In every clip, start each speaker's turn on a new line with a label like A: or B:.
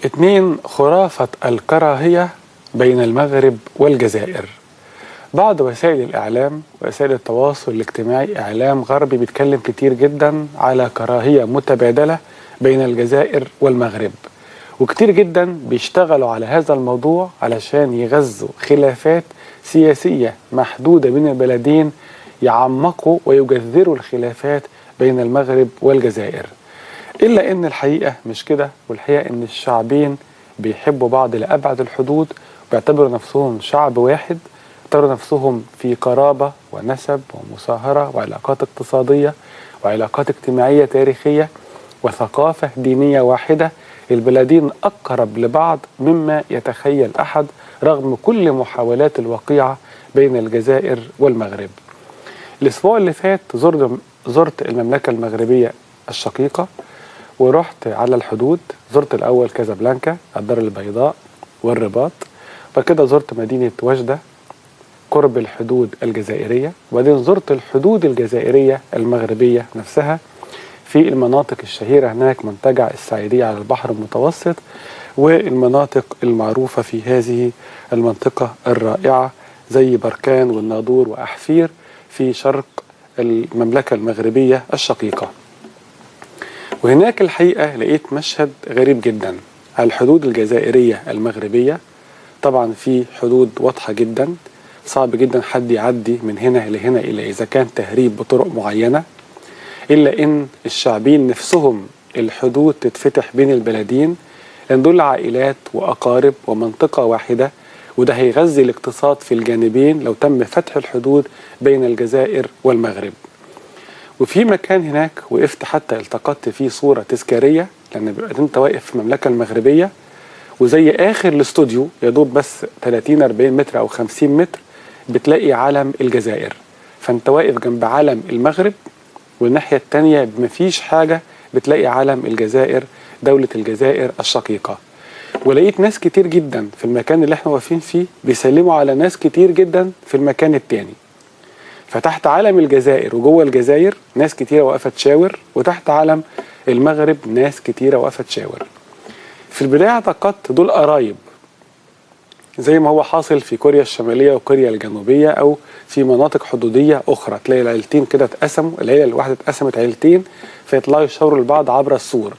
A: 2. خرافة الكراهية بين المغرب والجزائر. بعض وسائل الإعلام ووسائل التواصل الاجتماعي إعلام غربي بيتكلم كتير جدا على كراهية متبادلة بين الجزائر والمغرب، وكتير جدا بيشتغلوا على هذا الموضوع علشان يغذوا خلافات سياسية محدودة بين البلدين، يعمقوا ويجذروا الخلافات بين المغرب والجزائر. إلا إن الحقيقة مش كده، والحقيقة إن الشعبين بيحبوا بعض لأبعد الحدود، وبيعتبروا نفسهم شعب واحد، يعتبروا نفسهم في قرابة ونسب ومصاهرة وعلاقات اقتصادية وعلاقات اجتماعية تاريخية وثقافة دينية واحدة. البلدين أقرب لبعض مما يتخيل أحد رغم كل محاولات الوقيعة بين الجزائر والمغرب. الأسبوع اللي فات زرت المملكة المغربية الشقيقة، ورحت على الحدود. زرت الأول كازابلانكا، الدار البيضاء والرباط، وكده زرت مدينة وجدة قرب الحدود الجزائرية، وبعدين زرت الحدود الجزائرية المغربية نفسها في المناطق الشهيرة هناك، منتجع السعيدية على البحر المتوسط، والمناطق المعروفة في هذه المنطقة الرائعة زي بركان والناظور وأحفير في شرق المملكة المغربية الشقيقة. وهناك الحقيقة لقيت مشهد غريب جدا على الحدود الجزائرية المغربية. طبعا في حدود واضحة جدا، صعب جدا حد يعدي من هنا لهنا إلا إذا كان تهريب بطرق معينة، إلا إن الشعبين نفسهم الحدود تتفتح بين البلدين، لأن دول عائلات وأقارب ومنطقة واحدة، وده هيغذي الاقتصاد في الجانبين لو تم فتح الحدود بين الجزائر والمغرب. وفي مكان هناك وقفت حتى التقطت فيه صورة تذكارية، لأن بيبقى أنت واقف في المملكة المغربية وزي آخر الاستوديو يدوب بس 30-40 متر أو 50 متر بتلاقي علم الجزائر، فأنت واقف جنب علم المغرب، والناحية التانية مفيش حاجة بتلاقي علم الجزائر، دولة الجزائر الشقيقة. ولقيت ناس كتير جدا في المكان اللي احنا واقفين فيه بيسلموا على ناس كتير جدا في المكان التاني. فتحت علم الجزائر وجوه الجزائر ناس كتيرة واقفة تشاور، وتحت علم المغرب ناس كتيرة واقفة تشاور. في البداية اعتقدت دول قرايب، زي ما هو حاصل في كوريا الشمالية وكوريا الجنوبية أو في مناطق حدودية أخرى، تلاقي العيلتين كده اتقسموا، العيلة الواحدة اتقسمت عيلتين فيطلعوا يشاوروا لبعض عبر السور.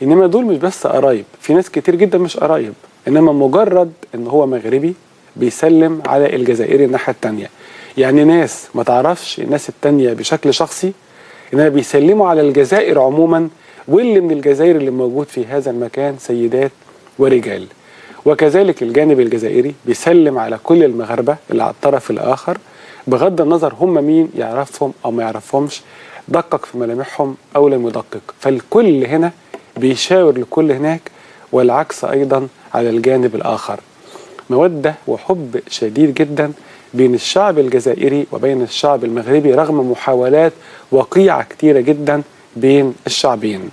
A: إنما دول مش بس قرايب، في ناس كتير جدا مش قرايب، إنما مجرد إن هو مغربي بيسلم على الجزائري الناحية التانية. يعني ناس ما تعرفش الناس التانية بشكل شخصي، إنما بيسلموا على الجزائر عموما، واللي من الجزائر اللي موجود في هذا المكان سيدات ورجال. وكذلك الجانب الجزائري بيسلم على كل المغاربة اللي على الطرف الآخر بغض النظر هم مين، يعرفهم أو ما يعرفهمش، دقق في ملامحهم أو لم يدقق، فالكل هنا بيشاور لكل هناك، والعكس أيضا على الجانب الآخر. مودة وحب شديد جدا بين الشعب الجزائري وبين الشعب المغربي رغم محاولات وقيعة كتيرة جدا بين الشعبين.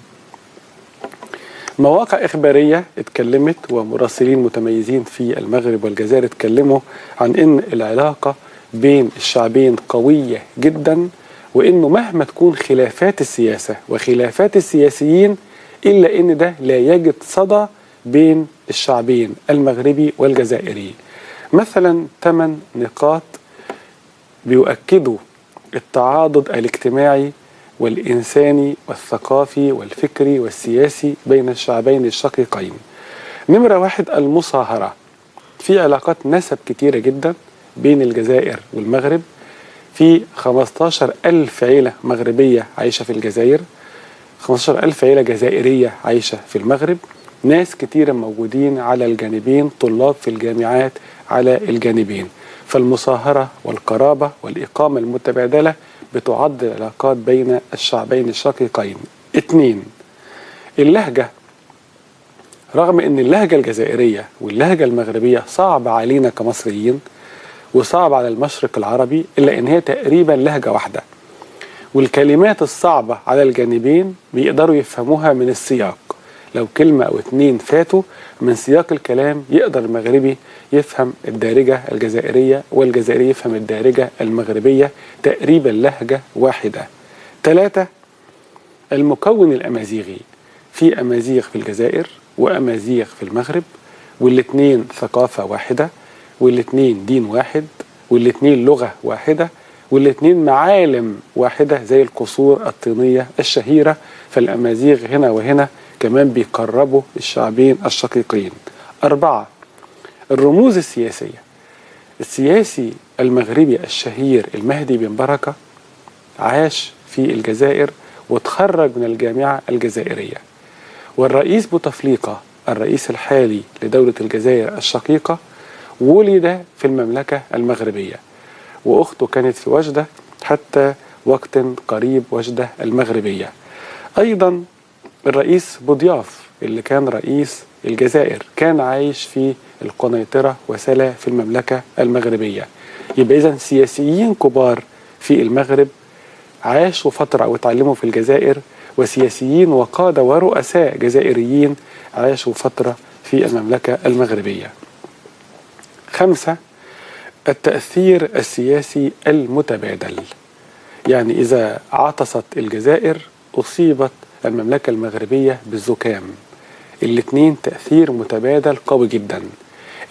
A: مواقع إخبارية اتكلمت ومراسلين متميزين في المغرب والجزائر اتكلموا عن إن العلاقة بين الشعبين قوية جدا، وإنه مهما تكون خلافات السياسة وخلافات السياسيين إلا إن ده لا يجد صدى بين الشعبين المغربي والجزائري. مثلا 8 نقاط بيؤكدوا التعاضد الاجتماعي والإنساني والثقافي والفكري والسياسي بين الشعبين الشقيقين. نمرة 1 المصاهرة. في علاقات نسب كتيرة جدا بين الجزائر والمغرب، في 15,000 عيلة مغربية عايشة في الجزائر، 15,000 عيلة جزائرية عايشة في المغرب، ناس كتيرة موجودين على الجانبين، طلاب في الجامعات على الجانبين. فالمصاهرة والقرابة والإقامة المتبادلة بتعد العلاقات بين الشعبين الشقيقين. 2 اللهجة. رغم ان اللهجة الجزائرية واللهجة المغربية صعب علينا كمصريين وصعب على المشرق العربي، إلا ان هي تقريبا لهجة واحدة، والكلمات الصعبة على الجانبين بيقدروا يفهموها من السياق. لو كلمة أو 2 فاتوا من سياق الكلام يقدر المغربي يفهم الدارجة الجزائرية والجزائري يفهم الدارجة المغربية، تقريبا لهجة واحدة. 3 المكون الأمازيغي. في أمازيغ في الجزائر وأمازيغ في المغرب، والاتنين ثقافة واحدة، والاتنين دين واحد، والاتنين لغة واحدة، والاتنين معالم واحدة زي القصور الطينية الشهيرة. فالأمازيغ هنا وهنا كمان بيقربوا الشعبين الشقيقين. 4. الرموز السياسية. السياسي المغربي الشهير المهدي بن بركة عاش في الجزائر وتخرج من الجامعة الجزائرية. والرئيس بوتفليقة الرئيس الحالي لدولة الجزائر الشقيقة ولد في المملكة المغربية، وأخته كانت في وجدة حتى وقت قريب وجدة المغربية. أيضا الرئيس بوضياف اللي كان رئيس الجزائر كان عايش في القنيطرة وسلا في المملكة المغربية. يبقى إذن سياسيين كبار في المغرب عاشوا فترة أو اتعلموا في الجزائر، وسياسيين وقادة ورؤساء جزائريين عاشوا فترة في المملكة المغربية. 5. التأثير السياسي المتبادل. يعني إذا عطست الجزائر أصيبت المملكة المغربية بالزكام. الاتنين تأثير متبادل قوي جدا.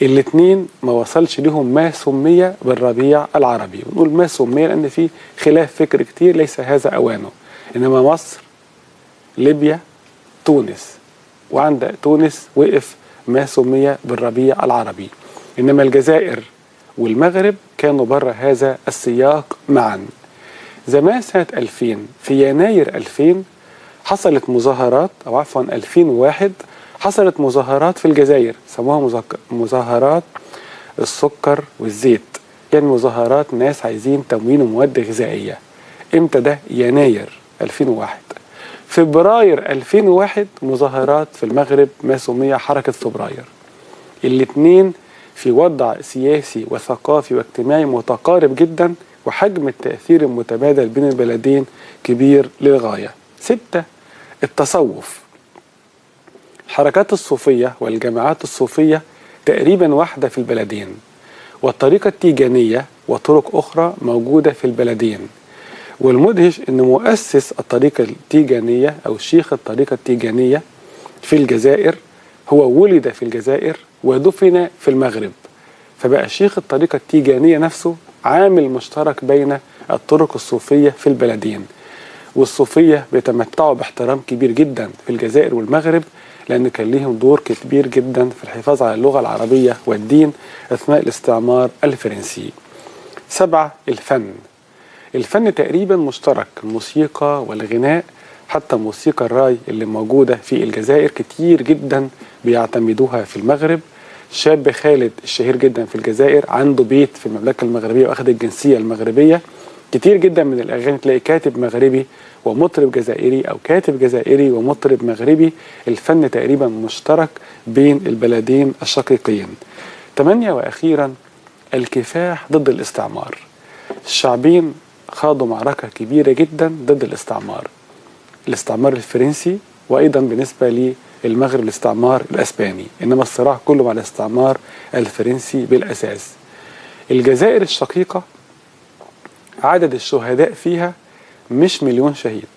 A: الاتنين ما وصلش لهم ما سمي بالربيع العربي، ونقول ما سمي لأن في خلاف فكر كتير ليس هذا أوانه. إنما مصر، ليبيا، تونس، وعند تونس وقف ما سمي بالربيع العربي. إنما الجزائر والمغرب كانوا بره هذا السياق معا. زمان سنة 2000 في يناير 2000 حصلت مظاهرات، أو عفوا 2001 حصلت مظاهرات في الجزائر سموها مظاهرات السكر والزيت، يعني مظاهرات ناس عايزين تموين مواد غذائية. امتى ده؟ يناير 2001. فبراير 2001 مظاهرات في المغرب ما سمي حركة فبراير. الاثنين في وضع سياسي وثقافي واجتماعي متقارب جدا، وحجم التأثير المتبادل بين البلدين كبير للغاية. 6. التصوف. الحركات الصوفية والجماعات الصوفية تقريبا واحدة في البلدين، والطريقة التيجانية وطرق أخرى موجودة في البلدين. والمدهش أن مؤسس الطريقة التيجانية أو شيخ الطريقة التيجانية في الجزائر هو ولد في الجزائر ودفن في المغرب، فبقى شيخ الطريقة التيجانية نفسه عامل مشترك بين الطرق الصوفية في البلدين. والصوفية بيتمتعوا باحترام كبير جدا في الجزائر والمغرب، لأن كان ليهم دور كبير جدا في الحفاظ على اللغة العربية والدين أثناء الاستعمار الفرنسي. 7. الفن. الفن تقريبا مشترك، الموسيقى والغناء، حتى موسيقى الراي اللي موجودة في الجزائر كتير جدا بيعتمدوها في المغرب. شاب خالد الشهير جدا في الجزائر عنده بيت في المملكة المغربية وأخذ الجنسية المغربية. كتير جدا من الأغاني تلاقي كاتب مغربي ومطرب جزائري أو كاتب جزائري ومطرب مغربي. الفن تقريبا مشترك بين البلدين الشقيقين. 8. وأخيرا الكفاح ضد الاستعمار. الشعبين خاضوا معركة كبيرة جدا ضد الاستعمار الفرنسي، وأيضا بالنسبة للمغرب الاستعمار الأسباني، إنما الصراع كله مع الاستعمار الفرنسي بالأساس. الجزائر الشقيقة عدد الشهداء فيها مش 1,000,000 شهيد،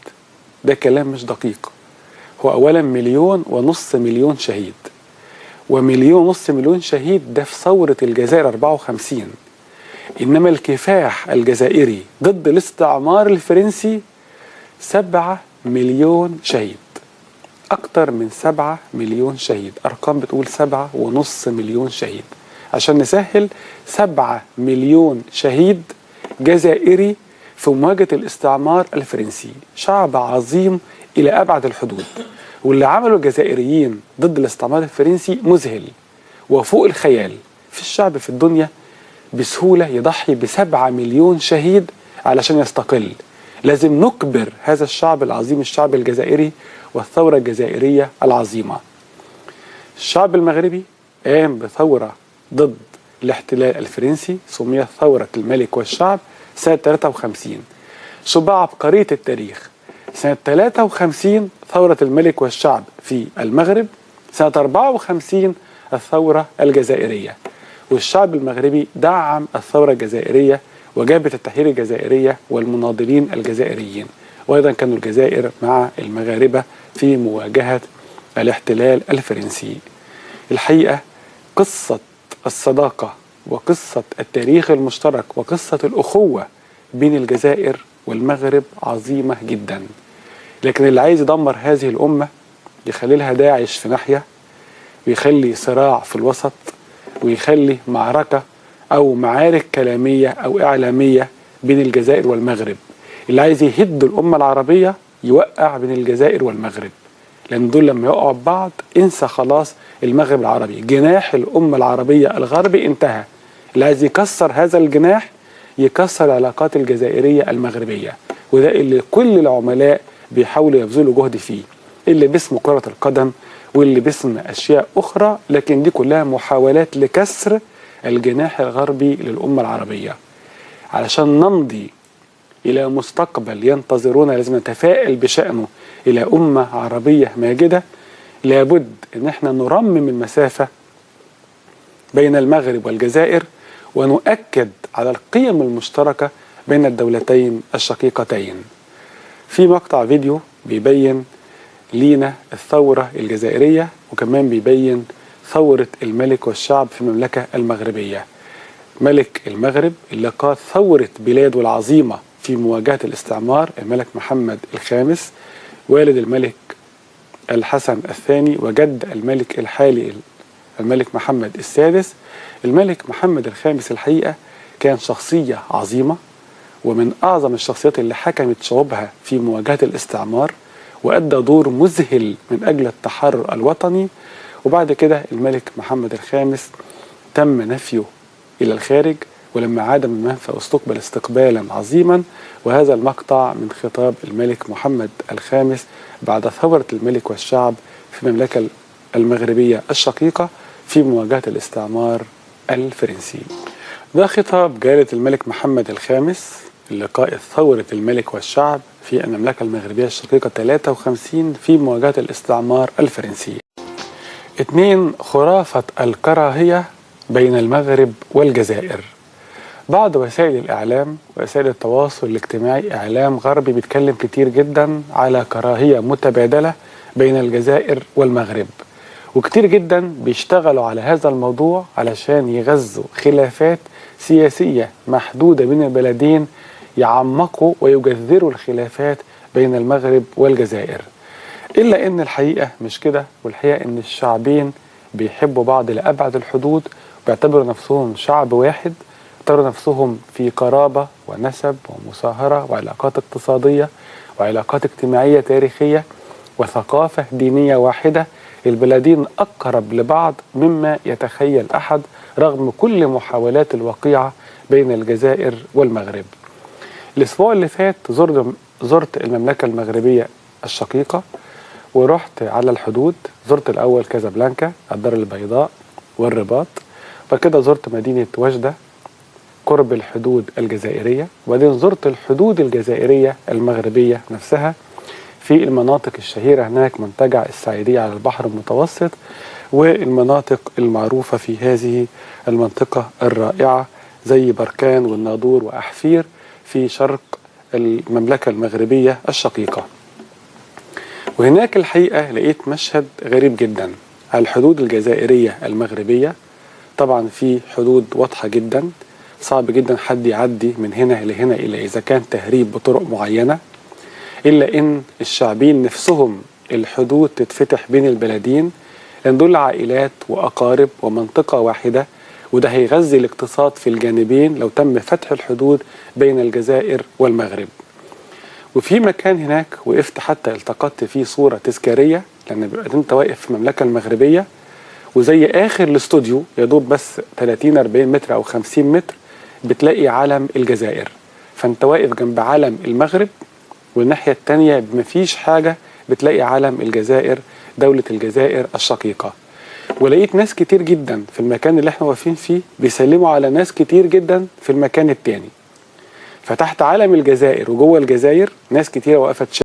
A: ده كلام مش دقيق. هو أولا 1,500,000 مليون شهيد، و1,500,000 شهيد ده في ثورة الجزائر 54. إنما الكفاح الجزائري ضد الاستعمار الفرنسي 7 مليون شهيد، أكتر من 7 مليون شهيد. أرقام بتقول 7.5 مليون شهيد. عشان نسهل، 7 مليون شهيد جزائري في مواجهة الاستعمار الفرنسي. شعب عظيم إلى أبعد الحدود، واللي عمله الجزائريين ضد الاستعمار الفرنسي مذهل وفوق الخيال. في الشعب في الدنيا بسهولة يضحي ب7 مليون شهيد علشان يستقل. لازم نكبر هذا الشعب العظيم، الشعب الجزائري والثورة الجزائرية العظيمة. الشعب المغربي قام بثورة ضد الاحتلال الفرنسي، سميت ثورة الملك والشعب سنة 53. شوف عبقرية التاريخ، سنة 53 ثورة الملك والشعب في المغرب، سنة 54 الثورة الجزائرية. والشعب المغربي دعم الثورة الجزائرية وجبهة التحرير الجزائرية والمناضلين الجزائريين، وأيضا كانوا الجزائر مع المغاربة في مواجهة الاحتلال الفرنسي. الحقيقة قصة الصداقة وقصة التاريخ المشترك وقصة الأخوة بين الجزائر والمغرب عظيمة جدا، لكن اللي عايز يدمر هذه الأمة يخلي لها داعش في ناحية، ويخلي صراع في الوسط، ويخلي معركة أو معارك كلامية أو إعلامية بين الجزائر والمغرب. اللي عايز يهد الأمة العربية يوقع بين الجزائر والمغرب، لأن دول لما يقعوا ببعض انسى خلاص المغرب العربي، جناح الأمة العربية الغربي انتهى. اللي عايز يكسر هذا الجناح يكسر العلاقات الجزائرية المغربية، وده اللي كل العملاء بيحاولوا يبذلوا جهد فيه، اللي باسم كرة القدم واللي باسم أشياء أخرى، لكن دي كلها محاولات لكسر الجناح الغربي للأمة العربية. علشان نمضي إلى مستقبل ينتظرون لازم نتفائل بشأنه إلى أمة عربية ماجدة، لابد إن احنا نرمم المسافة بين المغرب والجزائر ونؤكد على القيم المشتركة بين الدولتين الشقيقتين. في مقطع فيديو بيبين لينا الثورة الجزائرية، وكمان بيبين ثورة الملك والشعب في المملكة المغربية. ملك المغرب اللي قاد ثورة بلاده العظيمة في مواجهة الاستعمار، الملك محمد الخامس، والد الملك الحسن الثاني وجد الملك الحالي الملك محمد السادس. الملك محمد الخامس الحقيقة كان شخصية عظيمة، ومن أعظم الشخصيات اللي حكمت شعوبها في مواجهة الاستعمار، وأدى دور مذهل من أجل التحرر الوطني. وبعد كده الملك محمد الخامس تم نفيه إلى الخارج، ولما عاد من المنفى استقبل استقبالا عظيما. وهذا المقطع من خطاب الملك محمد الخامس بعد ثورة الملك والشعب في المملكة المغربية الشقيقة في مواجهة الاستعمار الفرنسي. ده خطاب جلالة الملك محمد الخامس لقاء ثورة الملك والشعب في المملكة المغربية الشقيقة 53 في مواجهة الاستعمار الفرنسي. 2. خرافة الكراهية بين المغرب والجزائر. بعض وسائل الإعلام ووسائل التواصل الاجتماعي إعلام غربي بيتكلم كتير جدا على كراهية متبادلة بين الجزائر والمغرب، وكتير جدا بيشتغلوا على هذا الموضوع علشان يغذوا خلافات سياسية محدودة بين البلدين، يعمقوا ويجذروا الخلافات بين المغرب والجزائر. إلا إن الحقيقة مش كده، والحقيقة إن الشعبين بيحبوا بعض لأبعد الحدود، وبيعتبروا نفسهم شعب واحد، يعتبروا نفسهم في قرابة ونسب ومصاهرة وعلاقات اقتصادية وعلاقات اجتماعية تاريخية وثقافة دينية واحدة. البلدين أقرب لبعض مما يتخيل أحد رغم كل محاولات الوقيعة بين الجزائر والمغرب. الأسبوع اللي فات زرت المملكة المغربية الشقيقة، ورحت على الحدود. زرت الأول كازابلانكا، الدار البيضاء والرباط، وكده زرت مدينة وجدة قرب الحدود الجزائرية، وبعدين زرت الحدود الجزائرية المغربية نفسها في المناطق الشهيرة هناك، منتجع السعيدية على البحر المتوسط، والمناطق المعروفة في هذه المنطقة الرائعة زي بركان والناظور وأحفير في شرق المملكة المغربية الشقيقة. وهناك الحقيقة لقيت مشهد غريب جدا على الحدود الجزائرية المغربية. طبعا في حدود واضحة جدا، صعب جدا حد يعدي من هنا لهنا إلا إذا كان تهريب بطرق معينة، إلا إن الشعبين نفسهم الحدود تتفتح بين البلدين، لأن دول عائلات وأقارب ومنطقة واحدة، وده هيغذي الاقتصاد في الجانبين لو تم فتح الحدود بين الجزائر والمغرب. وفي مكان هناك وقفت حتى التقطت فيه صورة تذكارية، لأن بيبقى أنت واقف في المملكة المغربية وزي آخر الاستوديو يدوب بس 30-40 متر أو 50 متر بتلاقي علم الجزائر، فأنت واقف جنب علم المغرب، والناحية التانية مفيش حاجة بتلاقي علم الجزائر، دولة الجزائر الشقيقة. ولقيت ناس كتير جدا في المكان اللي احنا واقفين فيه بيسلموا على ناس كتير جدا في المكان التاني. فتحت علم الجزائر وجوه الجزائر ناس كتيرة وقفت